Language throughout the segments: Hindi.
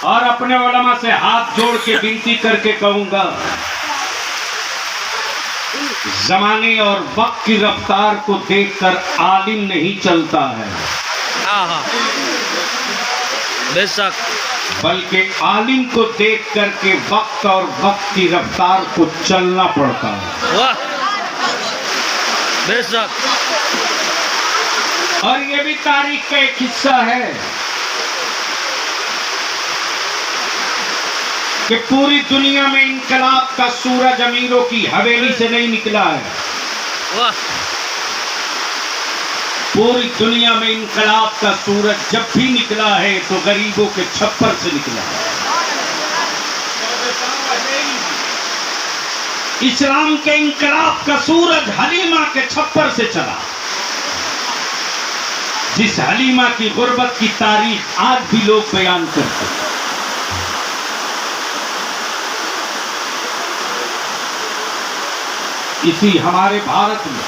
और अपने उलमा से हाथ जोड़ के विनती करके कहूंगा, जमाने और वक्त की रफ्तार को देखकर आलिम नहीं चलता है, बेशक, बल्कि आलिम को देख करके वक्त और वक्त की रफ्तार को चलना पड़ता है। वाह, बेशक। और ये भी तारीख का एक हिस्सा है कि पूरी दुनिया में इनकलाब का सूरज अमीरों की हवेली से नहीं निकला है। वाह, पूरी दुनिया में इनकलाब का सूरज जब भी निकला है तो गरीबों के छप्पर से निकला है। इस्लाम के इनकलाब का सूरज हलीमा के छप्पर से चला, जिस हलीमा की गुर्बत की तारीख आज भी लोग बयान करते हैं। इसी हमारे भारत में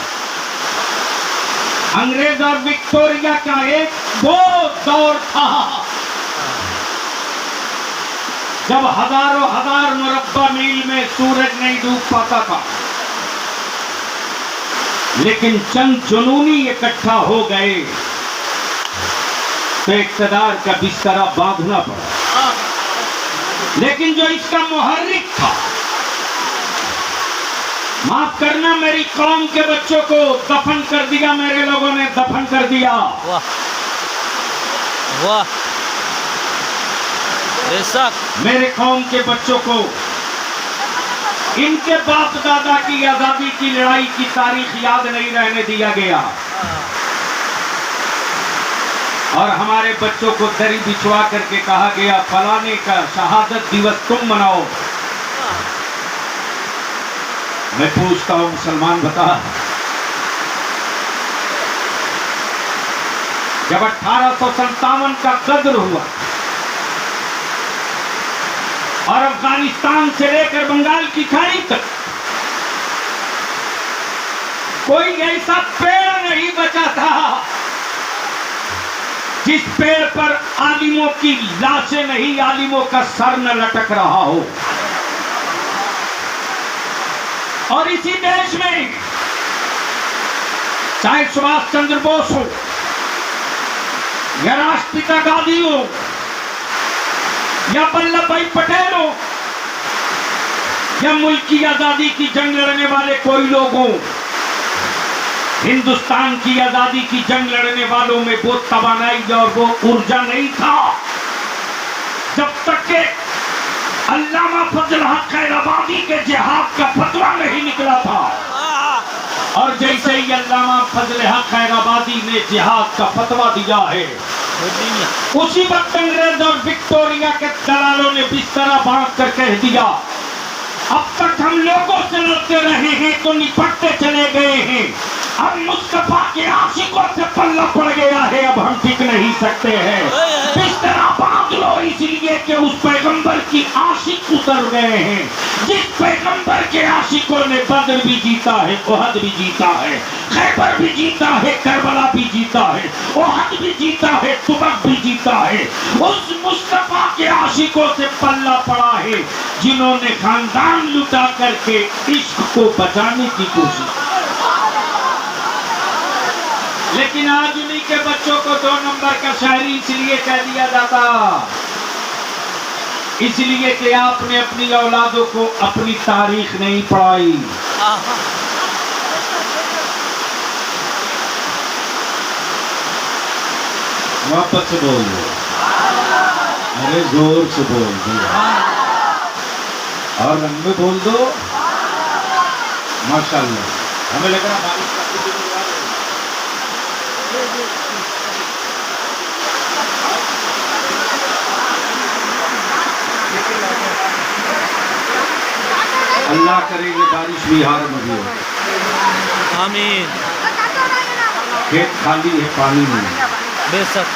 अंग्रेज और विक्टोरिया का एक वो दौर था जब हजारों हजार मुरब्बा मील में सूरज नहीं डूब पाता था, लेकिन चंद जुनूनी इकट्ठा हो गए तो इक़्तिदार का बिस्तरा बांधना पड़ा। लेकिन जो इसका मुहर्रिक था, माफ करना, मेरी कौम के बच्चों को दफन कर दिया, मेरे लोगों ने दफन कर दिया। वाह, वाह, बेशक। मेरे कौम के बच्चों को इनके बाप दादा की आजादी की लड़ाई की तारीख याद नहीं रहने दिया गया, और हमारे बच्चों को दरी बिछवा करके कहा गया फलाने का शहादत दिवस तुम मनाओ। मैं पूछता हूं मुसलमान, बता, जब 1857 का गद्र हुआ और अफगानिस्तान से लेकर बंगाल की खाड़ी तक कोई ऐसा पेड़ नहीं बचा था जिस पेड़ पर आलिमों की लाशें नहीं, आलिमों का सर न लटक रहा हो। और इसी देश में चाहे सुभाष चंद्र बोस हो या राष्ट्रपिता गांधी हो या वल्लभ भाई पटेल हो या मुल्क की आजादी की जंग लड़ने वाले कोई लोग हों, हिंदुस्तान की आजादी की जंग लड़ने वालों में वो तवानाई और वो ऊर्जा नहीं था जब तक के अल्लामा फजल हक खैराबादी के जिहाद का फतवा नहीं निकला था। और जैसे ही अल्लामा फजल हक खैराबादी ने जिहाद का फतवा दिया है, उसी वक्त अंग्रेज और विक्टोरिया के दलालों ने बिस्तरा बांध कर कह दिया, अब तक हम लोगों से लड़ते रहे हैं तो निपटते चले गए हैं, अब मुस्तफा के आशिकों से पल्ला पड़ गया है, अब हम टिक नहीं सकते हैं, बिस्तरा बांध लो, इसलिए कि उस पैगंबर की आशिक उतर गए हैं, जिस पैगंबर के आशिकों ने बद्र भी जीता है, उहद भी जीता है, खैबर भी जीता है, करबला भी जीता है, उहद भी जीता है, तुबक भी जीता है, उस मुस्तफा के आशिकों से पल्ला पड़ा है जिन्होंने खानदान लुटा करके इश्क को बचाने की कोशिश। लेकिन आज उन्हीं के बच्चों को 2 नंबर का शायरी इसलिए कह दिया जाता, इसलिए कि आपने अपनी औलादों को अपनी तारीख नहीं पढ़ाई। वापस से बोल दो, अरे जोर से बोल दो, और रंग में बोल दो, माशाल्लाह। हमें लग रहा बारिश का अल्लाह करेंगे बारिश बिहार में भी हो। आमीन। खेत खाली है, पानी नहीं। बेशक।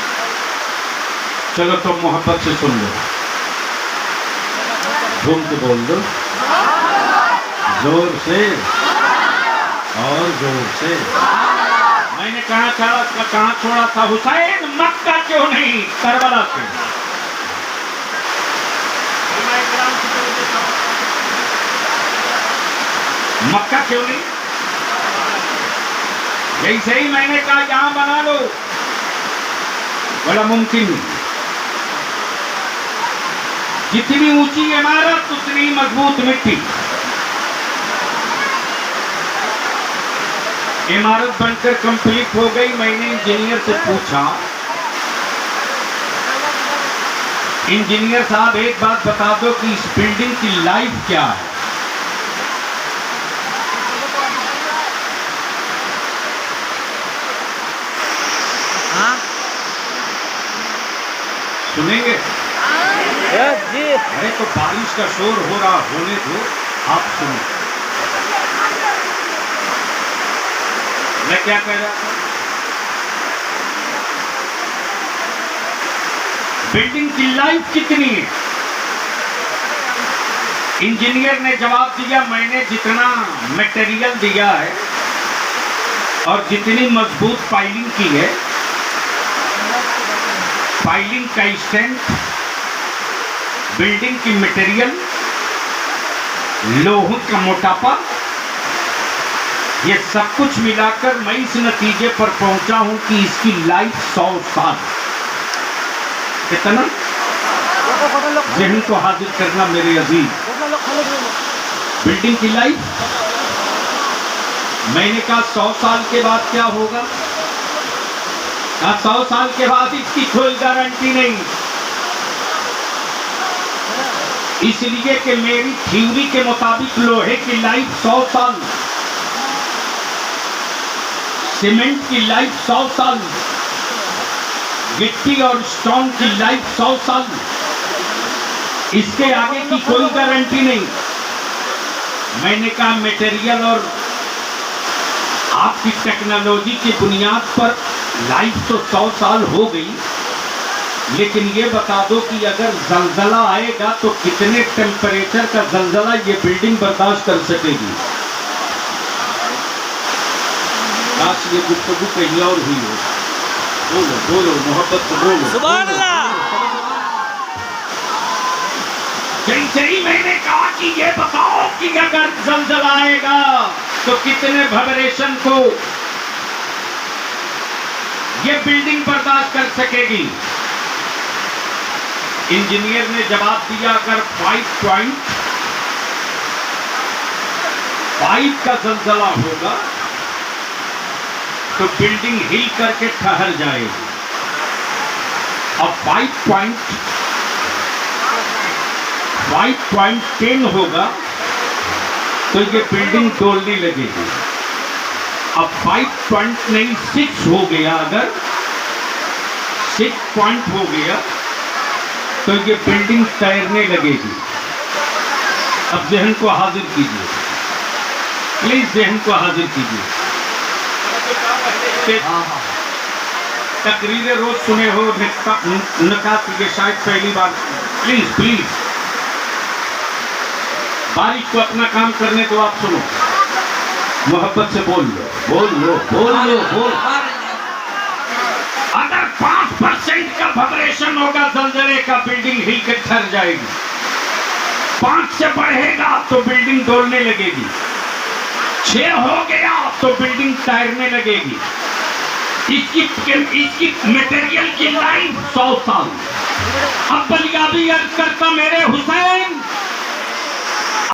चलो तो मोहब्बत से सुन लो, झूम के बोल दो, जोर से और जोर से। मैंने कहाँ छोड़ा था हुसैन, मक्का क्यों नहीं करबला से। मक्का क्यों नहीं? जैसे ही मैंने कहा यहां बना लो, बड़ा मुमकिन नहीं। जितनी ऊंची इमारत उतनी मजबूत मिट्टी। इमारत बनकर कंप्लीट हो गई। मैंने इंजीनियर से पूछा, इंजीनियर साहब एक बात बता दो कि इस बिल्डिंग की लाइफ क्या है? हाँ सुनेंगे? जी। अरे तो बारिश का शोर हो रहा, होने दो, आप सुनो। मैं क्या कह रहा था? बिल्डिंग की लाइफ कितनी है? इंजीनियर ने जवाब दिया, मैंने जितना मटेरियल दिया है और जितनी मजबूत पाइलिंग की है, पाइलिंग का स्ट्रेंथ, बिल्डिंग की मटेरियल, लोहे का मोटापा, ये सब कुछ मिलाकर मैं इस नतीजे पर पहुंचा हूं कि इसकी लाइफ 100 साल। कितना? जहन को हाजिर करना मेरे अजीज। बिल्डिंग की लाइफ, मैंने कहा 100 साल के बाद क्या होगा? 100 साल के बाद इसकी कोई गारंटी नहीं, इसलिए कि मेरी थ्योरी के मुताबिक लोहे की लाइफ 100 साल, सीमेंट की लाइफ 100 साल, गिट्टी और स्टोन की लाइफ 100 साल, इसके आगे की कोई गारंटी नहीं। मैंने कहा मटेरियल और आपकी टेक्नोलॉजी की बुनियाद पर लाइफ तो 100 साल हो गई, लेकिन ये बता दो कि अगर जलजला आएगा तो कितने टेम्परेचर का जलजला ये बिल्डिंग बर्दाश्त कर सकेगी? काश ये गुफ्तगू कहीं और हुई हो। बोलो बोलो, मोहब्बत से बोलो। सुभान अल्लाह। जैसे ही मैंने कहा कि ये बताओ कि अगर जलजला आएगा तो कितने वाइब्रेशन को ये बिल्डिंग बर्दाश्त कर सकेगी? इंजीनियर ने जवाब दिया, अगर 5.5 का जलजला होगा तो बिल्डिंग हिल करके ठहर जाएगी। अब 5.10 होगा तो ये बिल्डिंग डोलने लगेगी। अब 5.6 हो गया, अगर 6 पॉइंट हो गया तो ये बिल्डिंग तैरने लगेगी। अब जहन को हाजिर कीजिए, प्लीज जहन को हाजिर कीजिए। तकरीरें रोज सुने हो, नकात ये शायद पहली बार। प्लीज प्लीज बारिश को अपना काम करने को आप सुनो, मोहब्बत से बोल लो, बोल लो, बोल लो, बोल। अगर 5% का वाइब्रेशन होगा जलजले का, बिल्डिंग हिल के ठहर जाएगी। 5 से बढ़ेगा तो बिल्डिंग डोलने लगेगी। 6 हो गया तो बिल्डिंग तैरने लगेगी। इसकी मटेरियल की लाइफ 100 साल। अब बलियाबी अर्ज करता मेरे हुसैन